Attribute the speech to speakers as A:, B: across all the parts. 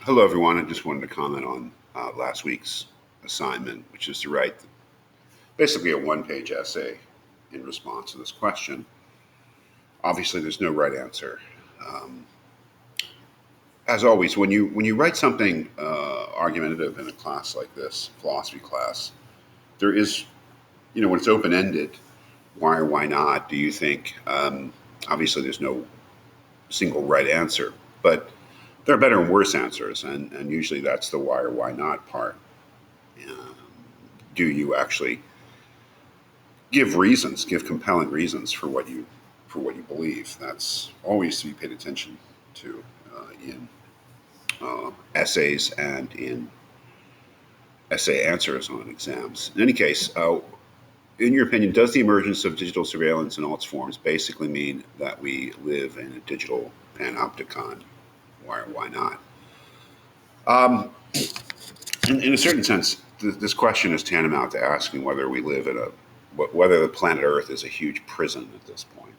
A: Hello, everyone. I just wanted to comment on last week's assignment, which is to write basically a one-page essay in response to this question. Obviously, there's no right answer. Um, as always, when you write something argumentative in a class like this, philosophy class, there is, when it's open-ended, why or why not? Do you think? Obviously, there's no single right answer, but there are better and worse answers, and usually that's the why or why not part. Um, do you actually give compelling reasons for what you believe? That's always to be paid attention to in essays and in essay answers on exams. In any case, in your opinion, does the emergence of digital surveillance in all its forms basically mean that we live in a digital panopticon? Why or why not? Um, in a certain sense, this question is tantamount to asking whether we live in a whether the planet Earth is a huge prison at this point.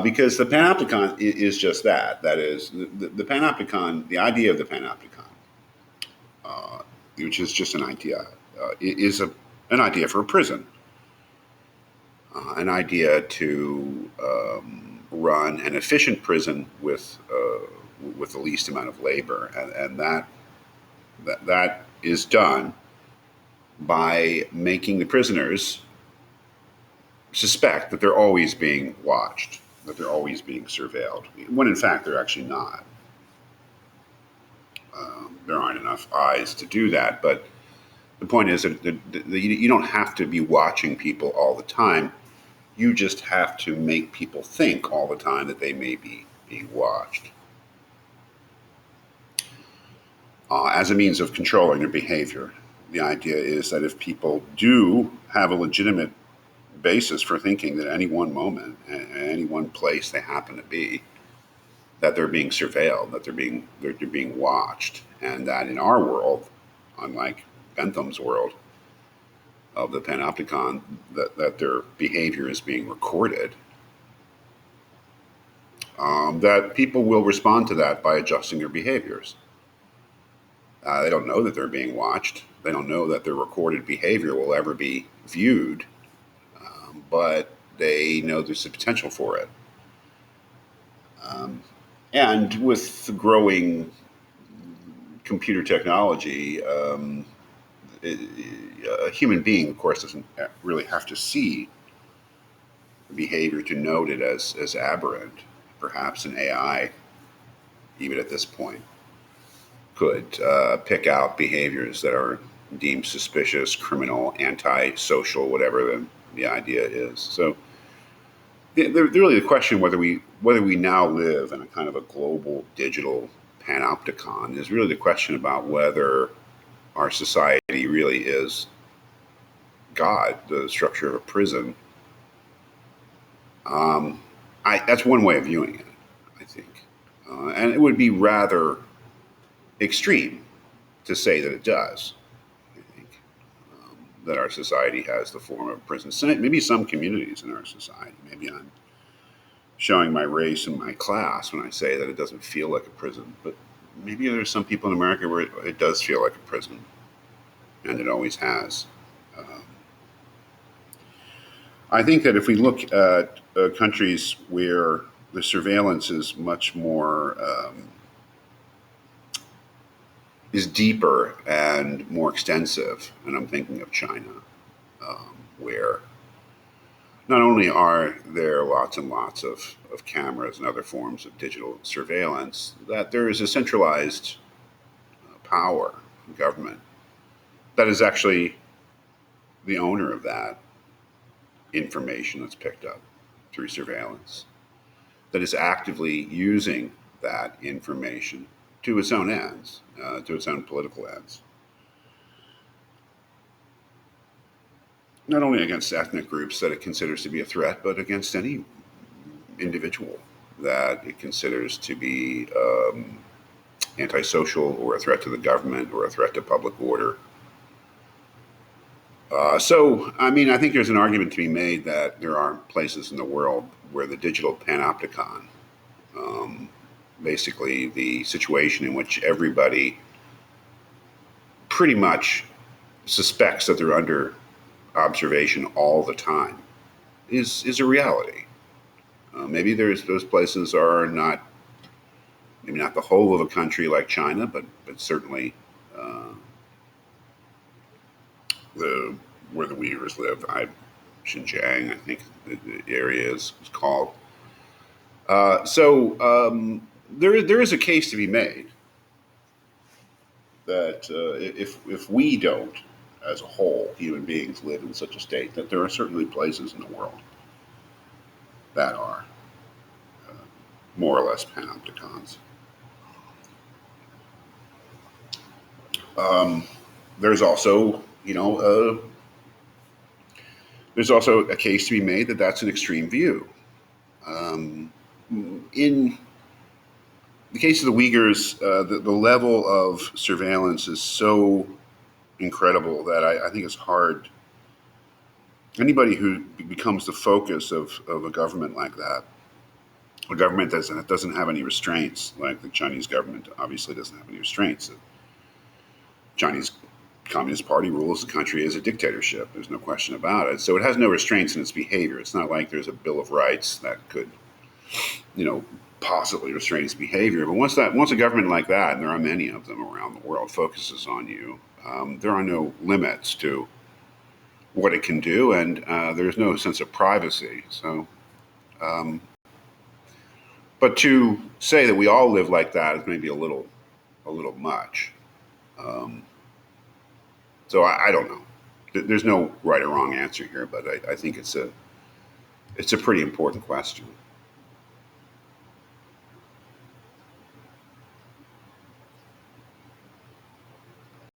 A: Because the panopticon is just that. That is, the panopticon, the idea of the panopticon, uh, which is just an idea, is an idea for a prison, an idea to run an efficient prison with the least amount of labor, and that is done by making the prisoners suspect that they're always being watched, that they're always being surveilled, when in fact they're actually not. There aren't enough eyes to do that, but the point is that you don't have to be watching people all the time. You just have to make people think all the time that they may be being watched as a means of controlling their behavior. The idea is that if people do have a legitimate basis for thinking that any one moment, any one place they happen to be, that they're being surveilled, that they're being watched, and that in our world, unlike Bentham's world of the panopticon, that their behavior is being recorded, that people will respond to that by adjusting their behaviors. They don't know that they're being watched. They don't know that their recorded behavior will ever be viewed, but they know there's a potential for it. Um, and with the growing computer technology, a human being, of course, doesn't really have to see behavior to note it as aberrant. Perhaps an AI, even at this point, could pick out behaviors that are deemed suspicious, criminal, antisocial, whatever the idea is. So, really, the question whether we now live in a kind of a global digital panopticon is really the question about whether our society really is God, the structure of a prison. Um, that's one way of viewing it, I think, and it would be rather extreme to say that it does. I think that our society has the form of a prison. Maybe some communities in our society. Maybe I'm showing my race and my class when I say that it doesn't feel like a prison, but maybe there's some people in America where it does feel like a prison, and it always has. Um, I think that if we look at countries where the surveillance is much more is deeper and more extensive, and I'm thinking of China, where not only are there lots and lots of cameras and other forms of digital surveillance, that there is a centralized power, government, that is actually the owner of that information that's picked up through surveillance, that is actively using that information to its own ends, to its own political ends, not only against ethnic groups that it considers to be a threat, but against any individual that it considers to be antisocial or a threat to the government or a threat to public order. So, I mean, I think there's an argument to be made that there are places in the world where the digital panopticon um, basically the situation in which everybody pretty much suspects that they're under observation all the time is a reality. Maybe those places are not, maybe not the whole of a country like China, but certainly uh, the where the Uyghurs live. Xinjiang, I think the area is called. There is a case to be made that if we don't, as a whole, human beings live in such a state, that there are certainly places in the world that are more or less panopticons. Um, there's also, there's also a case to be made that that's an extreme view. Um, in the case of the Uyghurs, the level of surveillance is so incredible that I think it's hard. Anybody who becomes the focus of a government like that, a government that doesn't have any restraints, like the Chinese government obviously doesn't have any restraints. The Chinese Communist Party rules the country as a dictatorship. There's no question about it. So it has no restraints in its behavior. It's not like there's a Bill of Rights that could, you know, possibly restrain its behavior. But once a government like that, and there are many of them around the world, focuses on you, there are no limits to what it can do, and there's no sense of privacy. So, um, but to say that we all live like that is maybe a little much. Um, so I don't know. There's no right or wrong answer here, but I think it's a pretty important question.